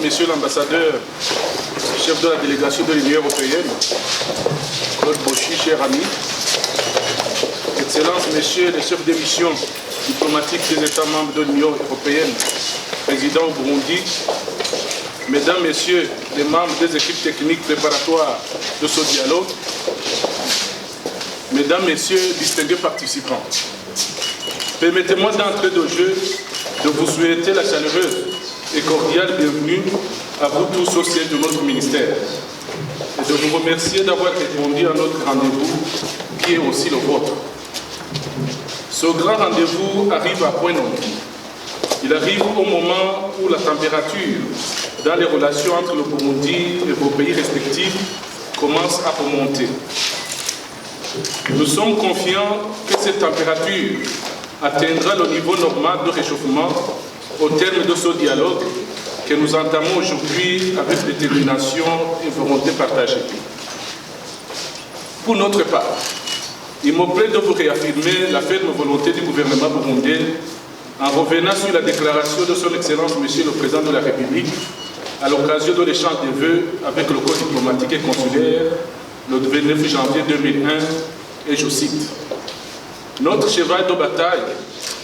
Monsieur l'ambassadeur, chef de la délégation de l'Union européenne, Claude Bauchy, cher ami, Excellences, Messieurs les chefs de mission diplomatiques des États membres de l'Union européenne, président au Burundi, Mesdames, Messieurs les membres des équipes techniques préparatoires de ce dialogue, Mesdames, Messieurs, distingués participants, permettez-moi d'entrer de jeu de vous souhaiter la chaleureuse et cordiale bienvenue à vous tous au sein de notre ministère et de vous remercier d'avoir répondu à notre rendez-vous qui est aussi le vôtre. Ce grand rendez-vous arrive à point nommé. Il arrive au moment où la température dans les relations entre le Burundi et vos pays respectifs commence à remonter. Nous sommes confiants que cette température atteindra le niveau normal de réchauffement au terme de ce dialogue que nous entamons aujourd'hui avec détermination et volonté partagée. Pour notre part, il me plaît de vous réaffirmer la ferme volonté du gouvernement burundais en revenant sur la déclaration de son Excellence Monsieur le Président de la République à l'occasion de l'échange des vœux avec le corps diplomatique et consulaire le 29 janvier 2001, et je cite: « Notre cheval de bataille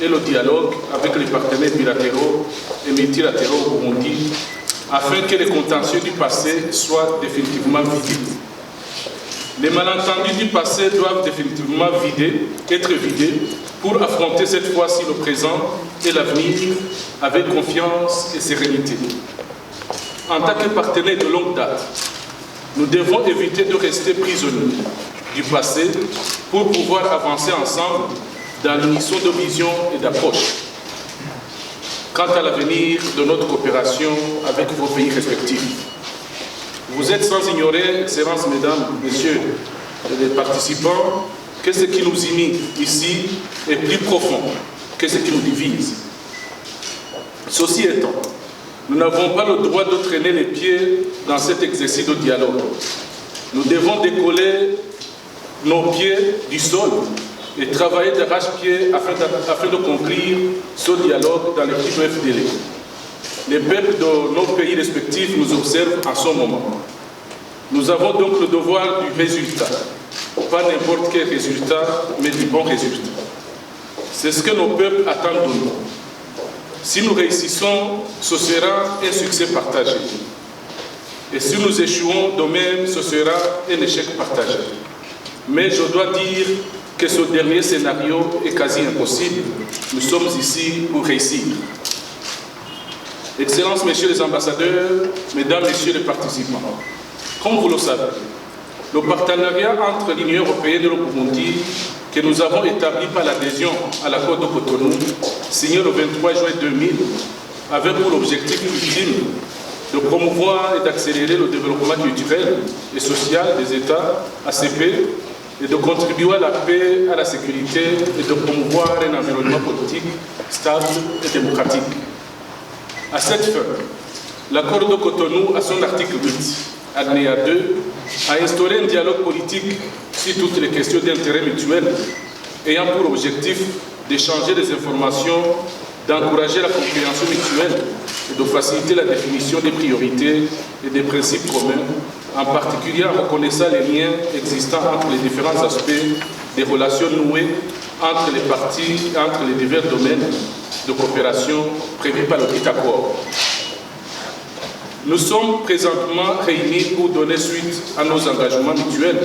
est le dialogue avec les partenaires bilatéraux et multilatéraux au Burundi afin que les contentieux du passé soient définitivement vidés. Les malentendus du passé doivent définitivement être vidés pour affronter cette fois-ci le présent et l'avenir avec confiance et sérénité. En tant que partenaires de longue date, nous devons éviter de rester prisonniers du passé pour pouvoir avancer ensemble dans l'unisson de vision et d'approche. Quant à l'avenir de notre coopération avec vos pays respectifs, vous êtes sans ignorer, Excellences, Mesdames, Messieurs les participants, que ce qui nous unit ici est plus profond que ce qui nous divise. Ceci étant, nous n'avons pas le droit de traîner les pieds dans cet exercice de dialogue. Nous devons décoller nos pieds du sol et travailler d'arrache-pied afin de conclure ce dialogue dans les plus brefs délais. Les peuples de nos pays respectifs nous observent en ce moment. Nous avons donc le devoir du résultat. Pas n'importe quel résultat, mais du bon résultat. C'est ce que nos peuples attendent de nous. Si nous réussissons, ce sera un succès partagé. Et si nous échouons de même, ce sera un échec partagé. Mais je dois dire que ce dernier scénario est quasi impossible. Nous sommes ici pour réussir. Excellences, Messieurs les ambassadeurs, Mesdames, Messieurs les participants, comme vous le savez, le partenariat entre l'Union européenne et le Burundi que nous avons établi par l'adhésion à l'accord de Cotonou, signé le 23 juin 2000, avait pour objectif ultime de promouvoir et d'accélérer le développement culturel et social des États ACP et de contribuer à la paix, à la sécurité et de promouvoir un environnement politique stable et démocratique. À cette fin, l'accord de Cotonou, à son article 8, alinéa 2, a instauré un dialogue politique sur toutes les questions d'intérêt mutuel ayant pour objectif d'échanger des informations, d'encourager la compréhension mutuelle et de faciliter la définition des priorités et des principes communs, en particulier en reconnaissant les liens existants entre les différents aspects des relations nouées entre les parties et entre les divers domaines de coopération prévus par le dit accord. Nous sommes présentement réunis pour donner suite à nos engagements mutuels,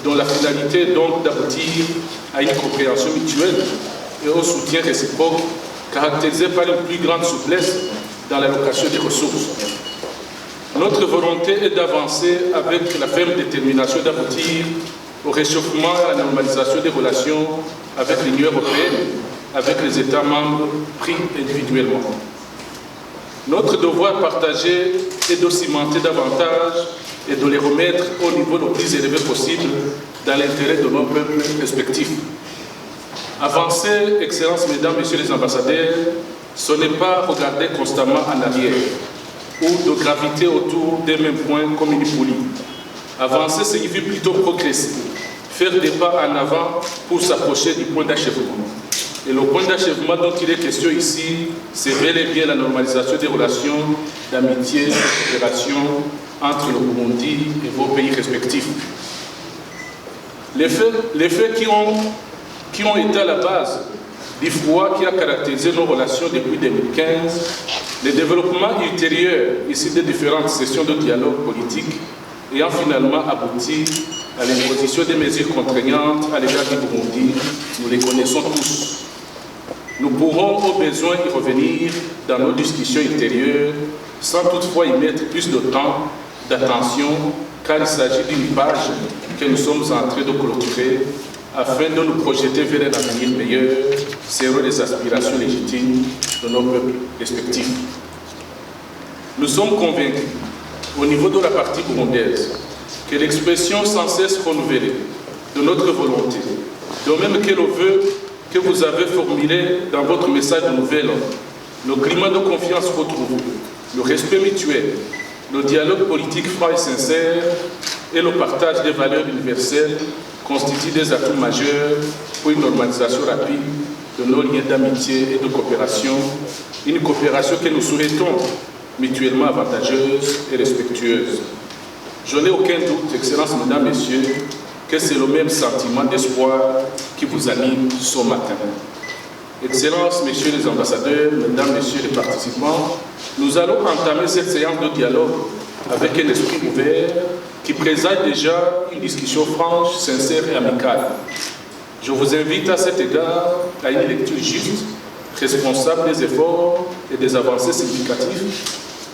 dont la finalité est donc d'aboutir à une compréhension mutuelle et au soutien réciproque, caractérisé par une plus grande souplesse dans l'allocation des ressources. Notre volonté est d'avancer avec la ferme détermination d'aboutir au réchauffement et à la normalisation des relations avec l'Union européenne, avec les États membres pris individuellement. Notre devoir partagé est de cimenter davantage et de les remettre au niveau le plus élevé possible dans l'intérêt de nos peuples respectifs. Avancer, Excellences, Mesdames, Messieurs les ambassadeurs, ce n'est pas regarder constamment en arrière ou de graviter autour des mêmes points comme une poulie. Avancer signifie plutôt progresser, faire des pas en avant pour s'approcher du point d'achèvement. Et le point d'achèvement dont il est question ici, c'est bel et bien la normalisation des relations d'amitié et de coopération entre le Burundi et vos pays respectifs. Les faits qui ont été à la base du froid qui a caractérisé nos relations depuis 2015, les développements ultérieurs issus des différentes sessions de dialogue politique ayant finalement abouti à l'imposition des mesures contraignantes à l'égard du Burundi, nous les connaissons tous. Nous pourrons au besoin y revenir dans nos discussions ultérieures sans toutefois y mettre plus de temps, d'attention, car il s'agit d'une page que nous sommes en train de clôturer afin de nous projeter vers un avenir meilleur selon les aspirations légitimes de nos peuples respectifs. Nous sommes convaincus, au niveau de la partie burundaise, que l'expression sans cesse renouvelée de notre volonté, de même que le vœu que vous avez formulé dans votre message de nouvel ordre, le climat de confiance retrouvé, le respect mutuel, le dialogue politique franc et sincère et le partage des valeurs universelles constituent des atouts majeurs pour une normalisation rapide de nos liens d'amitié et de coopération, une coopération que nous souhaitons mutuellement avantageuse et respectueuse. Je n'ai aucun doute, Excellences, Mesdames, Messieurs, que c'est le même sentiment d'espoir qui vous anime ce matin. Excellences, Messieurs les ambassadeurs, Mesdames, Messieurs les participants, nous allons entamer cette séance de dialogue avec un esprit ouvert qui présage déjà une discussion franche, sincère et amicale. Je vous invite à cet égard à une lecture juste, responsable des efforts et des avancées significatives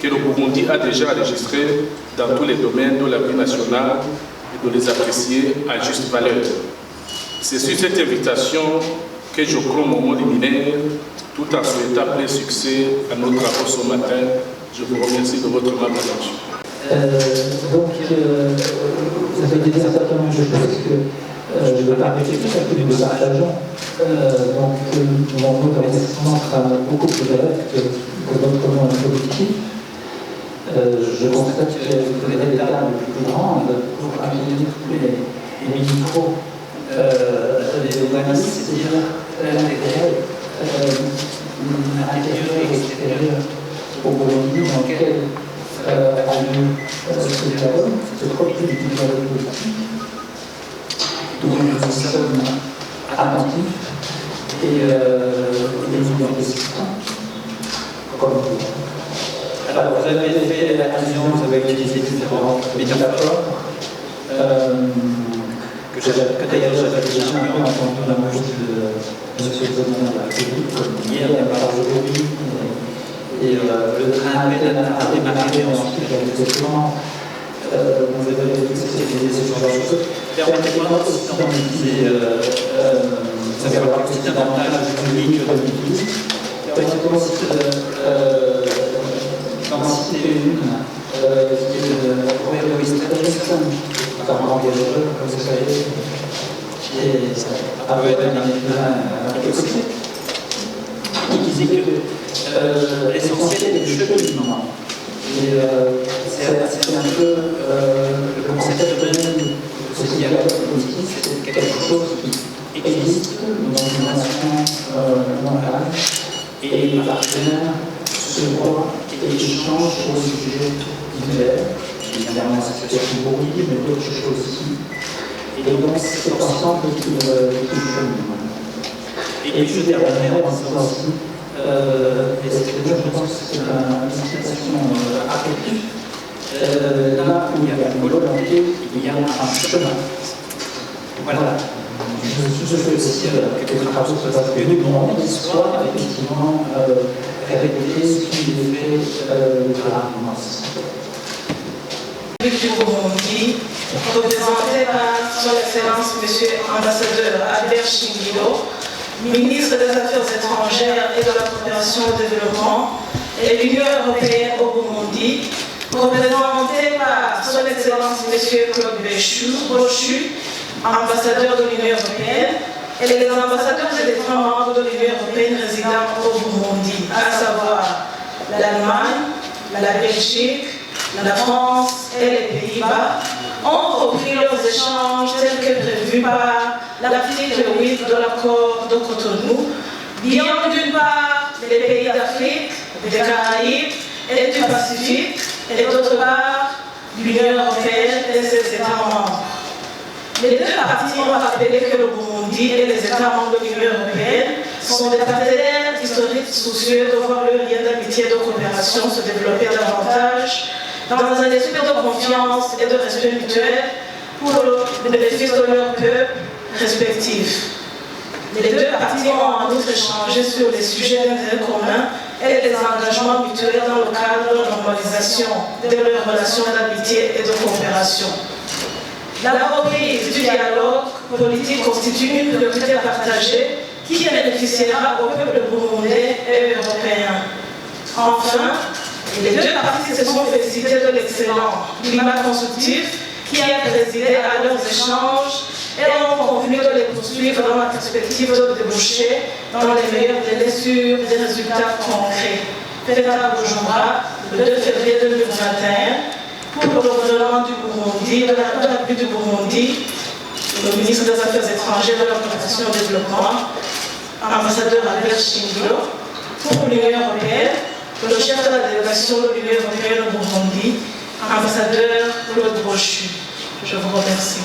que le Burundi a déjà enregistrées dans tous les domaines de la vie nationale et de les apprécier à juste valeur. C'est sur cette invitation que je crois mon mot liminaire, tout en souhaitant plein succès à nos travaux ce matin. Je vous remercie de votre aimable attention. Vous avez dit un certain nombre de choses que je ne veux pas répéter parce que nous partageons. Mon remerciement sera beaucoup plus bref que votre mot introductif. Je constate que vous avez des tables plus grandes pour accueillir tous les micros des organismes, c'est-à-dire l'intégrer intérieur et extérieur au Burundi dans lequel a lieu ce dialogue, ce profil du dialogue politique, dont nous sommes attentifs et nous investissons comme vous. Alors, vous avez fait l'allusion, vous avez utilisé différentes métaphores que d'ailleurs j'avais déjà un peu entendu dans la bouche de M. le Président de la République, comme hier, il y a pas aujourd'hui, et le train a démarré ensuite avec les documents. Vous avez utilisé ce genre de choses. Permettez-moi aussi d'utiliser, vous avez remarqué davantage une ligne de politique. Permettez-moi aussi d'en citer une, qui est le Royal Wilson, notamment engageur, comme vous savez, qui a été un écrivain politique, qui disait que l'essentiel est le cheminement. Et c'est un peu le concept même de ce dialogue politique, c'est quelque chose qui existe dans une nation mondiale, et les partenaires se voient et échangent sur des sujets divers, évidemment la situation de Burundi, mais d'autres choses aussi. Et donc c'est ensemble qui cheminent. Et je terminerai en disant aussi, et je pense que c'est une citation affective, là où il y a une volonté, il y a un chemin. Voilà. Je fais aussi quelques travaux sur parce que nous avons l'histoire, effectivement, répéter ce qui est fait de la romance. Du Burundi, représenté par son Excellence M. Ambassadeur Albert Shingiro, ministre des Affaires étrangères et de la coopération au développement, et l'Union européenne au Burundi, représenté par son Excellence M. Claude Brochu, ambassadeur de l'Union européenne, et les ambassadeurs et les grands membres de l'Union européenne résidant au Burundi, à savoir l'Allemagne, la Belgique, la France et les Pays-Bas, ont repris leurs échanges tels que prévus par l'article 8 de l'accord de Cotonou, liant d'une part les pays d'Afrique, des Caraïbes et du Pacifique, et d'autre part, l'Union européenne et ses États membres. Les deux parties ont rappelé que le Burundi et les États membres de l'Union européenne sont des partenaires historiques soucieux de voir le lien d'amitié et de coopération se développer davantage dans un esprit de confiance et de respect mutuel pour le bénéfice de leurs peuples respectifs. Les deux parties ont en outre échangé sur les sujets d'intérêt commun et les engagements mutuels dans le cadre de la normalisation de leurs relations d'amitié et de coopération. La reprise du dialogue politique constitue une priorité partagée qui bénéficiera au peuple burundais et européen. Enfin, les deux parties se sont félicitées de l'excellent climat constructif qui a présidé à leurs échanges et ont convenu de les poursuivre dans la perspective de déboucher dans les meilleurs délais sur des résultats concrets. Fait à Bujumbura, le 2 février 2021, pour le gouvernement du Burundi, de la République du Burundi, le ministre des Affaires étrangères, de la coopération et du développement, ambassadeur Albert Shingiro, pour l'Union européenne, le chef de la délégation de l'Union européenne au Burundi, ambassadeur Claude Brochu. Je vous remercie.